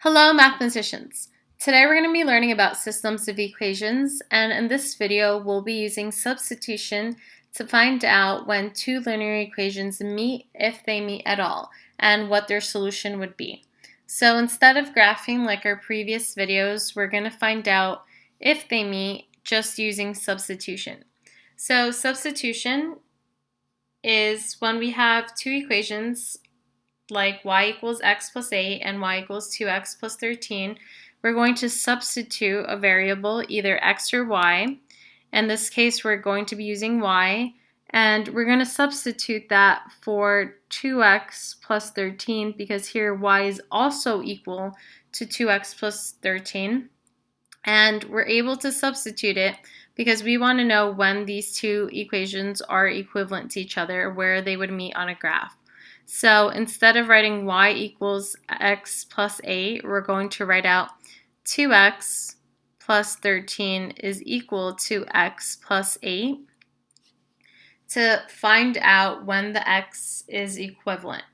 Hello mathematicians! Today we're going to be learning about systems of equations, and in this video we'll be using substitution to find out when two linear equations meet, if they meet at all, and what their solution would be. So instead of graphing like our previous videos, we're going to find out if they meet just using substitution. So substitution is when we have two equations like y equals x plus 8 and y equals 2x plus 13, we're going to substitute a variable, either x or y. In this case, we're going to be using y, and we're going to substitute that for 2x plus 13 because here y is also equal to 2x plus 13. And we're able to substitute it because we want to know when these two equations are equivalent to each other, where they would meet on a graph. So instead of writing y equals x plus 8, we're going to write out 2x plus 13 is equal to x plus 8 to find out when the x is equivalent.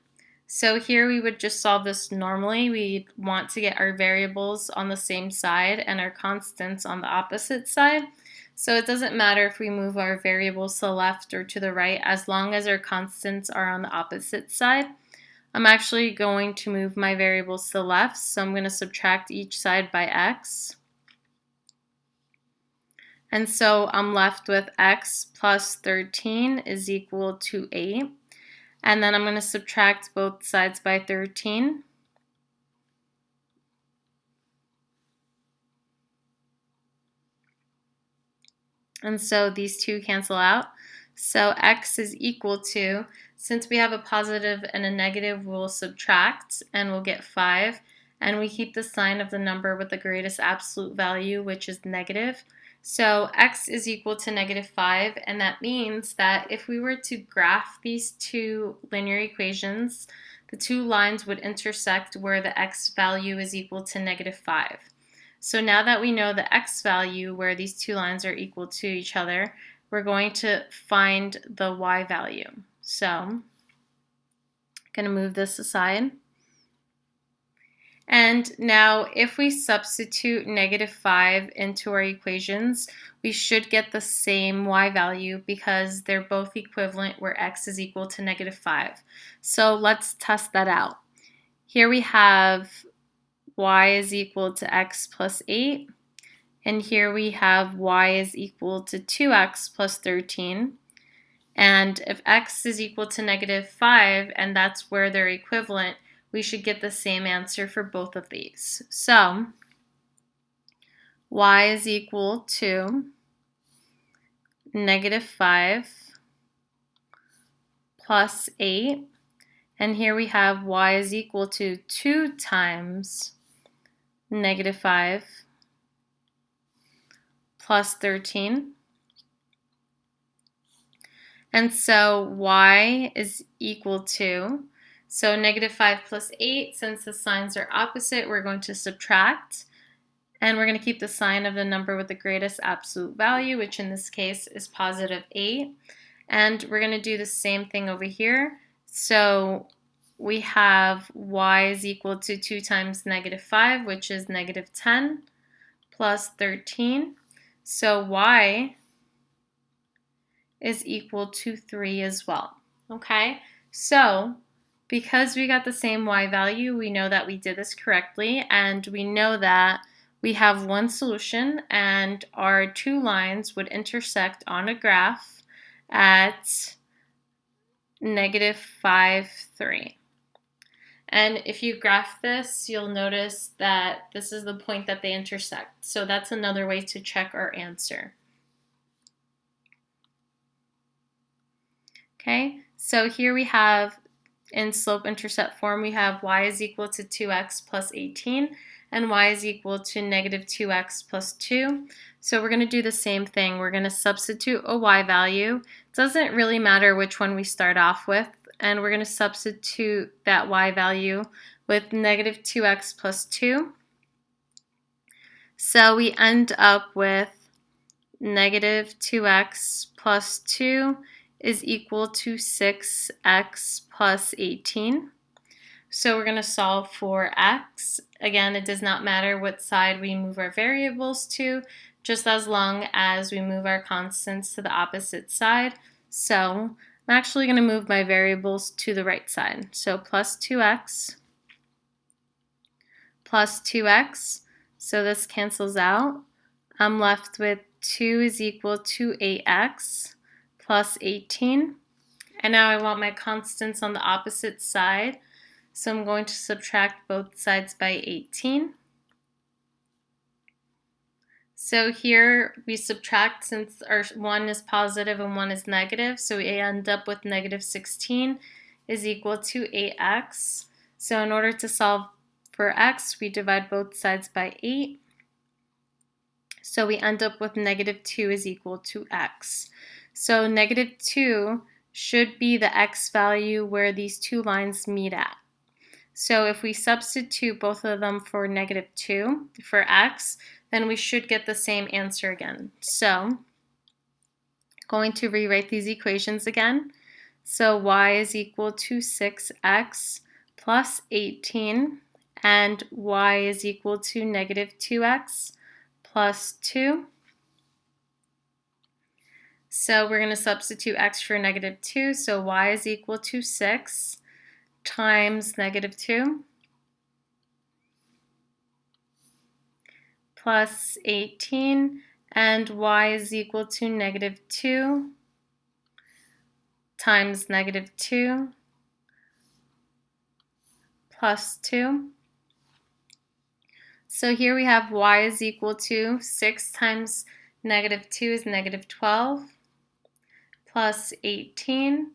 So here we would just solve this normally. We want to get our variables on the same side and our constants on the opposite side. So it doesn't matter if we move our variables to the left or to the right, as long as our constants are on the opposite side. I'm actually going to move my variables to the left, so I'm going to subtract each side by x. And so I'm left with x plus 13 is equal to 8. And then I'm going to subtract both sides by 13. And so these two cancel out. So x is equal to, since we have a positive and a negative, we'll subtract and we'll get 5. And we keep the sign of the number with the greatest absolute value, which is negative. So x is equal to negative 5, and that means that if we were to graph these two linear equations, the two lines would intersect where the x value is equal to negative 5. So now that we know the x value where these two lines are equal to each other, we're going to find the y value. So I'm going to move this aside. And now if we substitute negative 5 into our equations, we should get the same y value because they're both equivalent where x is equal to negative 5. So let's test that out. Here we have y is equal to x plus 8, and here we have y is equal to 2x plus 13. And if x is equal to negative 5, and that's where they're equivalent, we should get the same answer for both of these. So y is equal to negative 5 plus 8, and here we have y is equal to 2 times negative 5 plus 13. And so y is equal to, so negative 5 plus 8, since the signs are opposite, we're going to subtract. And we're going to keep the sign of the number with the greatest absolute value, which in this case is positive 8. And we're going to do the same thing over here. So we have y is equal to 2 times negative 5, which is negative 10, plus 13. So y is equal to 3 as well. Okay, so because we got the same y value, we know that we did this correctly, and we know that we have one solution, and our two lines would intersect on a graph at negative 5, 3. And if you graph this, you'll notice that this is the point that they intersect. So that's another way to check our answer. Okay, so here we have, in slope-intercept form, we have y is equal to 2x plus 18, and y is equal to negative 2x plus 2. So we're going to do the same thing. We're going to substitute a y value. It doesn't really matter which one we start off with, and we're going to substitute that y value with negative 2x plus 2. So we end up with negative 2x plus 2 is equal to 6x plus 18. So we're going to solve for x, again, it does not matter what side we move our variables to, just as long as we move our constants to the opposite side. So I'm actually going to move my variables to the right side. So plus 2x plus 2x. So this cancels out. I'm left with 2 is equal to 8x plus 18. And now I want my constants on the opposite side. So I'm going to subtract both sides by 18. So here we subtract since our 1 is positive and 1 is negative. So we end up with negative 16 is equal to 8x. So in order to solve for x, we divide both sides by 8. So we end up with negative 2 is equal to x. So negative 2 should be the x value where these two lines meet at. So if we substitute both of them for negative 2 for x, then we should get the same answer again. So going to rewrite these equations again. So y is equal to 6x plus 18, and y is equal to negative 2x plus 2. So we're going to substitute x for negative 2, so y is equal to 6 times negative 2 plus 18, and y is equal to negative 2 times negative 2 plus 2. So here we have y is equal to 6 times negative 2 is negative 12 plus 18.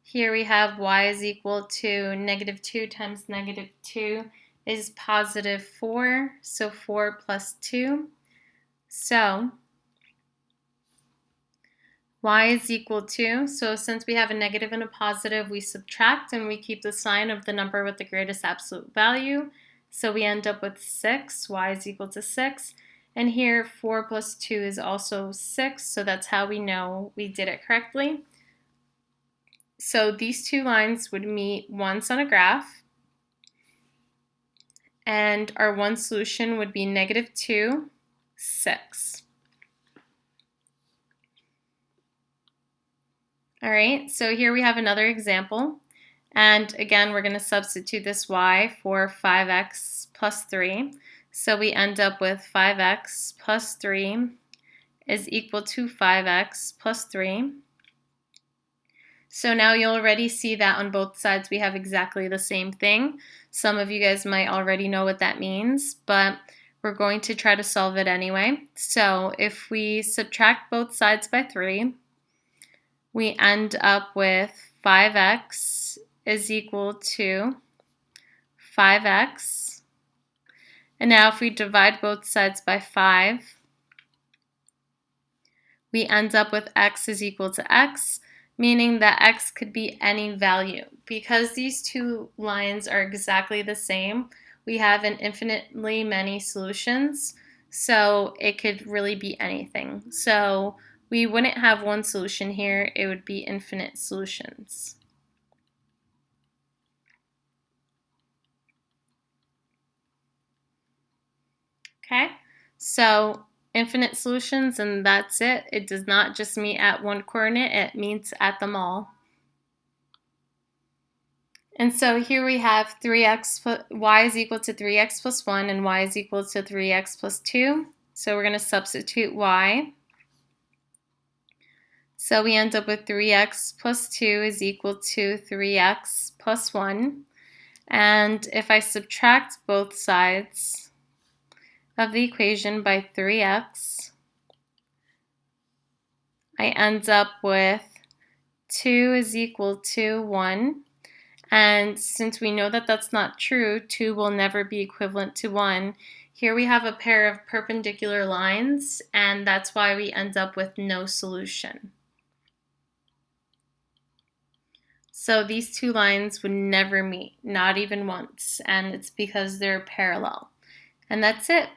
Here we have y is equal to negative 2 times negative 2 is positive 4, so 4 plus 2. So y is equal to, so since we have a negative and a positive, we subtract and we keep the sign of the number with the greatest absolute value. So we end up with 6, y is equal to 6. And here 4 plus 2 is also 6, so that's how we know we did it correctly. So these two lines would meet once on a graph, and our one solution would be negative 2, 6. All right, so here we have another example, and again we're going to substitute this y for 5x plus 3. So we end up with 5x plus 3 is equal to 5x plus 3. So now you'll already see that on both sides we have exactly the same thing. Some of you guys might already know what that means, but we're going to try to solve it anyway. So if we subtract both sides by 3, we end up with 5x is equal to 5x. And now if we divide both sides by 5, we end up with x is equal to x, meaning that x could be any value. Because these two lines are exactly the same, we have an infinitely many solutions, so it could really be anything. So we wouldn't have one solution here, it would be infinite solutions. Okay, so infinite solutions, and that's it. It does not just meet at one coordinate, it meets at them all. And so here we have y is equal to 3x plus 1 and y is equal to 3x plus 2. So we're going to substitute y. So we end up with 3x plus 2 is equal to 3x plus 1. And if I subtract both sides of the equation by 3x, I end up with 2 is equal to 1. And since we know that that's not true, 2 will never be equivalent to 1. Here we have a pair of perpendicular lines, and that's why we end up with no solution. So these two lines would never meet, not even once, and it's because they're parallel. And that's it.